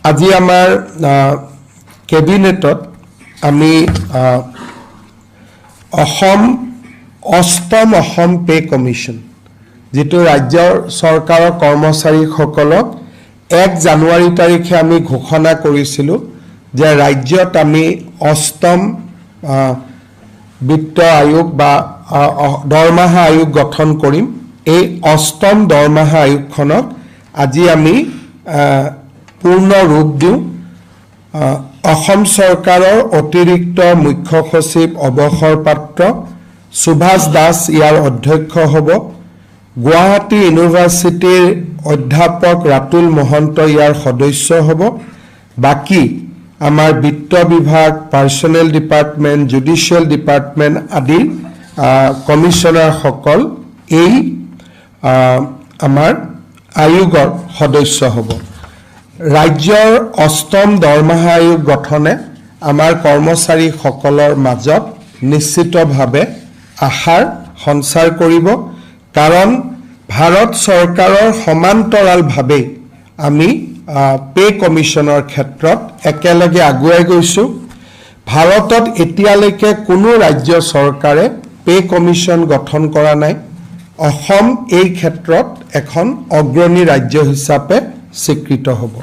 আজি আমাৰ কেবিনেটত আমি অষ্টম অসম পে কমিশ্যন যেটো ৰাজ্যৰ চৰকাৰৰ কৰ্মচাৰীসকলক 1 জানুৱাৰী তাৰিখে আমি ঘোষণা কৰিছিলোঁ যে ৰাজ্যত আমি অষ্টম বিত্ত আয়োগ বা দৰমহা আয়োগ গঠন কৰিম। এই অষ্টম দৰমহা আয়োগখনক আজি আমি পূৰ্ণ ৰূপ দিওঁ। অসম চৰকাৰৰ অতিৰিক্ত মুখ্য সচিব অৱসৰপ্ৰাপ্ত সুভাষ দাস ইয়াৰ অধ্যক্ষ হ'ব। গুৱাহাটী ইউনিভাৰ্চিটিৰ অধ্যাপক ৰাতুল মহন্ত ইয়াৰ সদস্য হ'ব। বাকি আমাৰ বিত্ত বিভাগ, পাৰ্সনেল ডিপাৰ্টমেণ্ট, জুডিচিয়েল ডিপাৰ্টমেণ্ট আদি কমিশ্যনাৰসকল এই আমাৰ আয়োগৰ সদস্য হ'ব। ৰাজ্যৰ অষ্টম দৰমহা আয়োগ গঠনে আমাৰ কৰ্মচাৰীসকলৰ মাজত নিশ্চিতভাৱে আশাৰ সঞ্চাৰ কৰিব, কাৰণ ভাৰত চৰকাৰৰ সমান্তৰালভাৱে আমি পে কমিশ্যনৰ ক্ষেত্ৰত একেলগে আগুৱাই গৈছোঁ। ভাৰতত এতিয়ালৈকে কোনো ৰাজ্য চৰকাৰে পে কমিশ্যন গঠন কৰা নাই। অসম এই ক্ষেত্ৰত এখন অগ্ৰণী ৰাজ্য হিচাপে স্বীকৃত হ'ব।